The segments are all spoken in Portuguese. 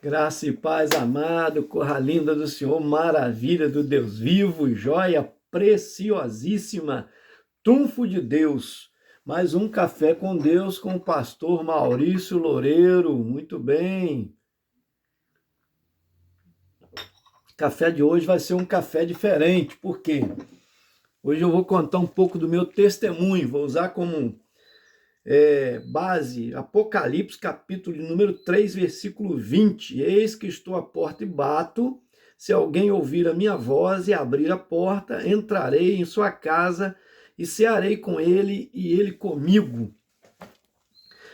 Graça e paz, amado, corra linda do Senhor, maravilha do Deus vivo, joia preciosíssima, trunfo de Deus. Mais um café com Deus com o pastor Maurício Loureiro. Muito bem. O café de hoje vai ser um café diferente, por quê? Hoje eu vou contar um pouco do meu testemunho, vou usar como base, Apocalipse, capítulo número 3, versículo 20. Eis que estou à porta e bato. Se alguém ouvir a minha voz e abrir a porta, entrarei em sua casa e cearei com ele e ele comigo.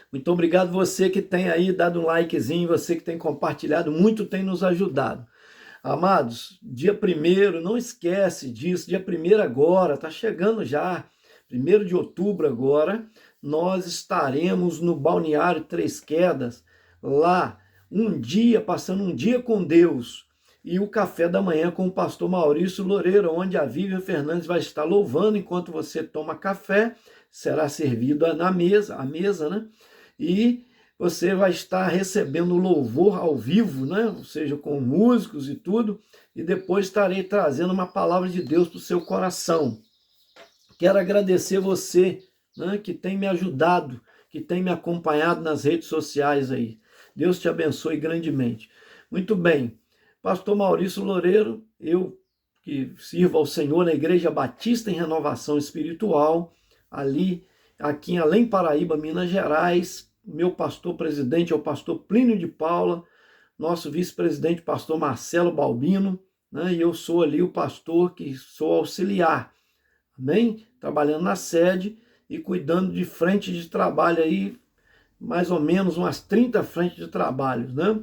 Muito obrigado você que tem aí dado um likezinho, você que tem compartilhado, muito tem nos ajudado. Amados, dia 1º, não esquece disso, dia 1º agora, está chegando já, 1º de outubro agora, nós estaremos no Balneário Três Quedas, lá, passando um dia com Deus, e o café da manhã com o pastor Maurício Loureiro, onde a Vivian Fernandes vai estar louvando enquanto você toma café, será servido à mesa, né? E você vai estar recebendo louvor ao vivo, né? Ou seja, com músicos e tudo, e depois estarei trazendo uma palavra de Deus para o seu coração. Quero agradecer você, né, que tem me ajudado, que tem me acompanhado nas redes sociais aí. Deus te abençoe grandemente. Muito bem, pastor Maurício Loureiro, eu que sirvo ao Senhor na Igreja Batista em Renovação Espiritual, aqui em Além Paraíba, Minas Gerais. Meu pastor presidente é o pastor Plínio de Paula, nosso vice-presidente, pastor Marcelo Balbino, né? E eu sou ali o pastor que sou auxiliar, amém? Trabalhando na sede e cuidando de frente de trabalho aí, mais ou menos umas 30 frentes de trabalho, né?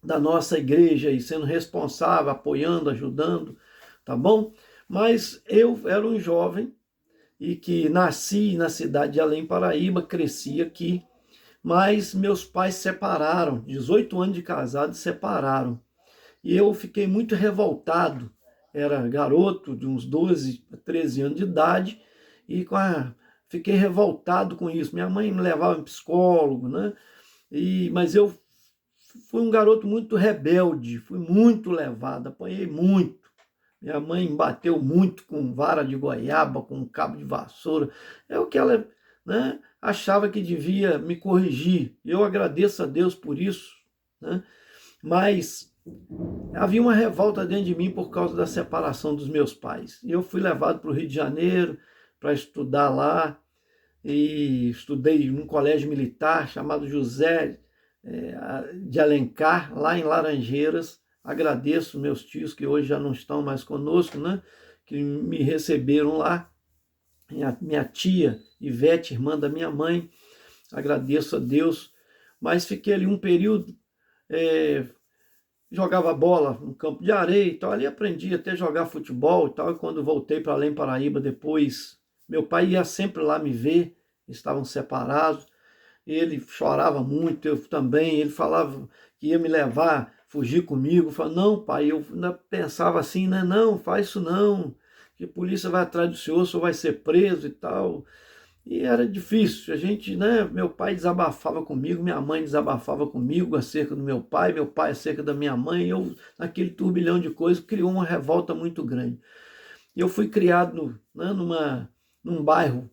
Da nossa igreja aí, sendo responsável, apoiando, ajudando, tá bom? Mas eu era um jovem e que nasci na cidade de Além Paraíba, cresci aqui, mas meus pais se separaram, 18 anos de casado, separaram. E eu fiquei muito revoltado, era garoto de uns 12 a 13 anos de idade, e fiquei revoltado com isso. Minha mãe me levava em psicólogo, né? Mas eu fui um garoto muito rebelde, fui muito levado, apanhei muito. Minha mãe me bateu muito com vara de goiaba, com cabo de vassoura. É o que ela, né, achava que devia me corrigir. Eu agradeço a Deus por isso, né? Mas havia uma revolta dentro de mim por causa da separação dos meus pais. E eu fui levado para o Rio de Janeiro para estudar lá, e estudei num colégio militar chamado José de Alencar, lá em Laranjeiras. Agradeço meus tios que hoje já não estão mais conosco, né? Que me receberam lá. Minha tia Ivete, irmã da minha mãe, agradeço a Deus. Mas fiquei ali um período, jogava bola no campo de areia e tal, ali aprendi até jogar futebol e tal, e quando voltei para Além Paraíba depois, meu pai ia sempre lá me ver, estavam separados, ele chorava muito, eu também, ele falava que ia me levar, fugir comigo, eu falava, não pai, eu ainda pensava assim, né? Não, faz isso não, que a polícia vai atrás do senhor, o senhor vai ser preso e tal. E era difícil, a gente, né? Meu pai desabafava comigo, minha mãe desabafava comigo acerca do meu pai acerca da minha mãe, e eu, naquele turbilhão de coisas, criou uma revolta muito grande. E eu fui criado, né, num bairro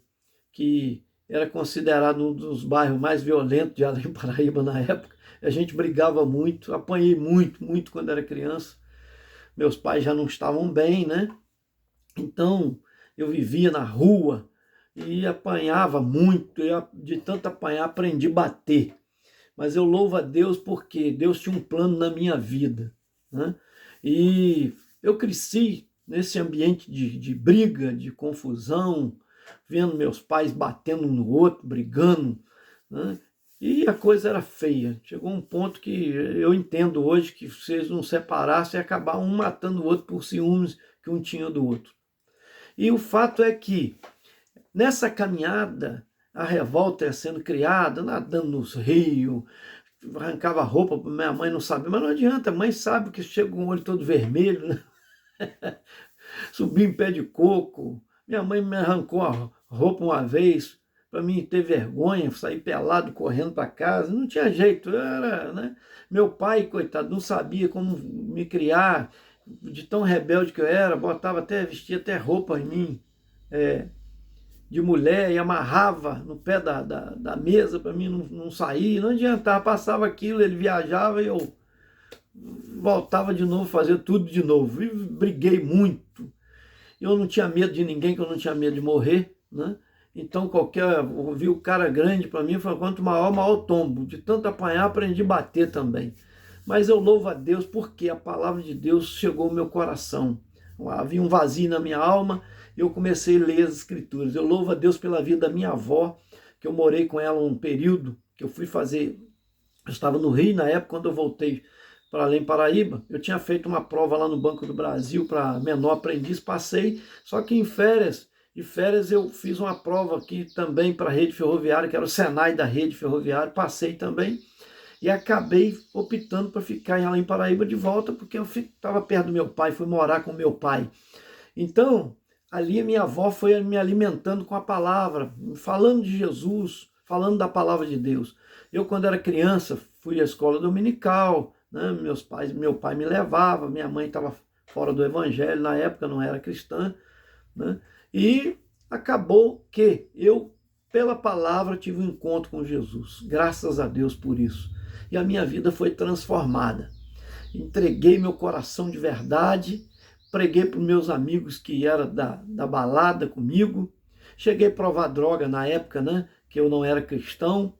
que era considerado um dos bairros mais violentos de Além Paraíba na época. A gente brigava muito, apanhei muito, muito quando era criança. Meus pais já não estavam bem, né? Então, eu vivia na rua e apanhava muito. Eu, de tanto apanhar, aprendi a bater. Mas eu louvo a Deus porque Deus tinha um plano na minha vida, né? E eu cresci nesse ambiente de briga, de confusão, vendo meus pais batendo um no outro, brigando, né? E a coisa era feia. Chegou um ponto que eu entendo hoje que se eles não separassem, ia acabar um matando o outro por ciúmes que um tinha do outro. E o fato é que, nessa caminhada, a revolta ia sendo criada, nadando nos rios, arrancava a roupa, minha mãe não sabia, mas não adianta, a mãe sabe que chega com o olho todo vermelho, né? Subi em pé de coco, minha mãe me arrancou a roupa uma vez, para mim ter vergonha, sair pelado, correndo para casa, não tinha jeito, era, né? Meu pai, coitado, não sabia como me criar, de tão rebelde que eu era, vestia até roupa em mim, de mulher, e amarrava no pé da mesa para mim não sair, não adiantava, passava aquilo, ele viajava e eu voltava de novo, fazia tudo de novo, e briguei muito. Eu não tinha medo de ninguém, que eu não tinha medo de morrer, né? Então, ouvi o cara grande para mim, falou, quanto maior, maior tombo. De tanto apanhar, aprendi a bater também. Mas eu louvo a Deus porque a palavra de Deus chegou ao meu coração. Havia um vazio na minha alma e eu comecei a ler as escrituras. Eu louvo a Deus pela vida da minha avó, que eu morei com ela um período, que eu fui fazer... Eu estava no Rio na época, quando eu voltei para Além Paraíba, eu tinha feito uma prova lá no Banco do Brasil para menor aprendiz, passei, só que de férias eu fiz uma prova aqui também para a rede ferroviária, que era o Senai da rede ferroviária, passei também, e acabei optando para ficar em Além Paraíba de volta, porque eu estava perto do meu pai, fui morar com meu pai. Então, ali a minha avó foi me alimentando com a palavra, falando de Jesus, falando da palavra de Deus. Eu, quando era criança, fui à escola dominical, né? Meu pai me levava, minha mãe estava fora do evangelho, na época não era cristã, né? E acabou que eu, pela palavra, tive um encontro com Jesus, graças a Deus por isso. E a minha vida foi transformada. Entreguei meu coração de verdade, preguei para os meus amigos que eram da balada comigo, cheguei a provar droga na época, né? Que eu não era cristão,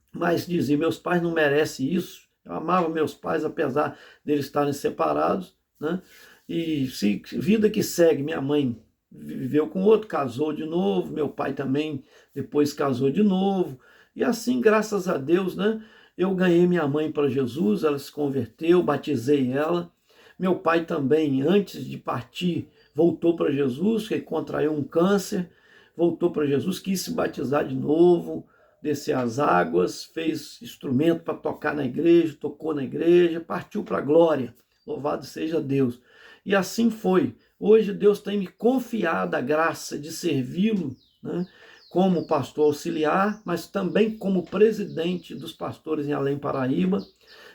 mas dizia, meus pais não merecem isso. Eu amava meus pais, apesar deles estarem separados, né? E vida que segue, minha mãe viveu com outro, casou de novo, meu pai também depois casou de novo, e assim, graças a Deus, né? Eu ganhei minha mãe para Jesus, ela se converteu, batizei ela. Meu pai também, antes de partir, voltou para Jesus, que contraiu um câncer, voltou para Jesus, quis se batizar de novo, descer as águas, fez instrumento para tocar na igreja, tocou na igreja, partiu para a glória. Louvado seja Deus. E assim foi. Hoje Deus tem me confiado a graça de servi-lo, né, como pastor auxiliar, mas também como presidente dos pastores em Além Paraíba,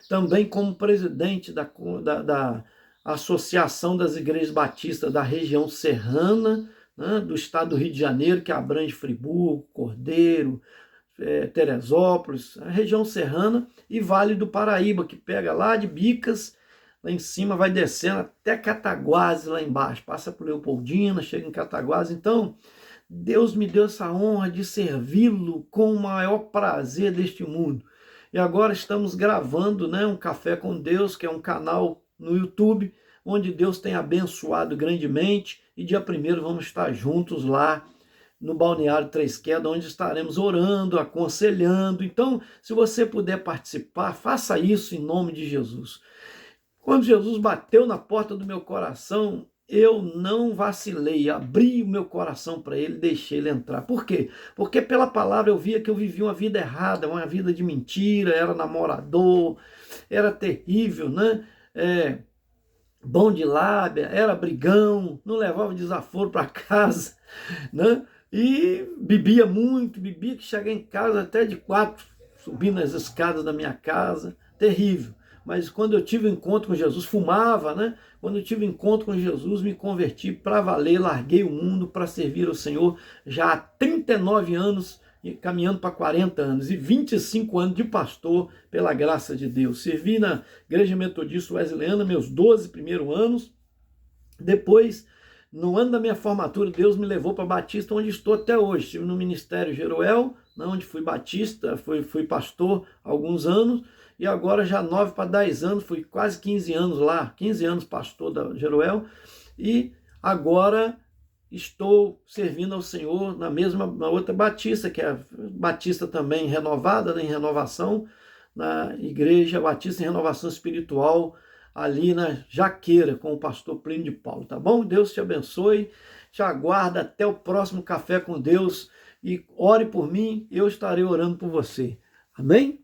também como presidente da Associação das Igrejas Batistas da região serrana, né, do estado do Rio de Janeiro, que abrange Friburgo, Cordeiro, Teresópolis, a região serrana, e Vale do Paraíba, que pega lá de Bicas, lá em cima, vai descendo até Cataguases lá embaixo, passa por Leopoldina, chega em Cataguases. Então, Deus me deu essa honra de servi-lo com o maior prazer deste mundo. E agora estamos gravando, né, um Café com Deus, que é um canal no YouTube, onde Deus tem abençoado grandemente, e dia 1º vamos estar juntos lá, no Balneário Três Quedas, onde estaremos orando, aconselhando. Então, se você puder participar, faça isso em nome de Jesus. Quando Jesus bateu na porta do meu coração, eu não vacilei, abri o meu coração para ele, deixei ele entrar. Por quê? Porque pela palavra eu via que eu vivia uma vida errada, uma vida de mentira, era namorador, era terrível, né? Bom de lábia, era brigão, não levava desaforo para casa, né? E bebia muito, bebia que cheguei em casa até de 4, subindo as escadas da minha casa, terrível. Mas quando eu tive um encontro com Jesus, fumava, né? Quando eu tive um encontro com Jesus, me converti para valer, larguei o mundo para servir ao Senhor já há 39 anos, caminhando para 40 anos, e 25 anos de pastor, pela graça de Deus. Servi na Igreja Metodista Wesleyana meus 12 primeiros anos, depois... No ano da minha formatura, Deus me levou para Batista, onde estou até hoje. Estive no Ministério Jeruel, onde fui batista, fui pastor há alguns anos, e agora já 9 para 10 anos, fui quase 15 anos lá, 15 anos pastor da Jeruel, e agora estou servindo ao Senhor na outra Batista, que é Batista também renovada, né, em renovação, na Igreja Batista em Renovação Espiritual, ali na Jaqueira, com o pastor Plínio de Paulo, tá bom? Deus te abençoe, te aguarda até o próximo Café com Deus, e ore por mim, eu estarei orando por você. Amém?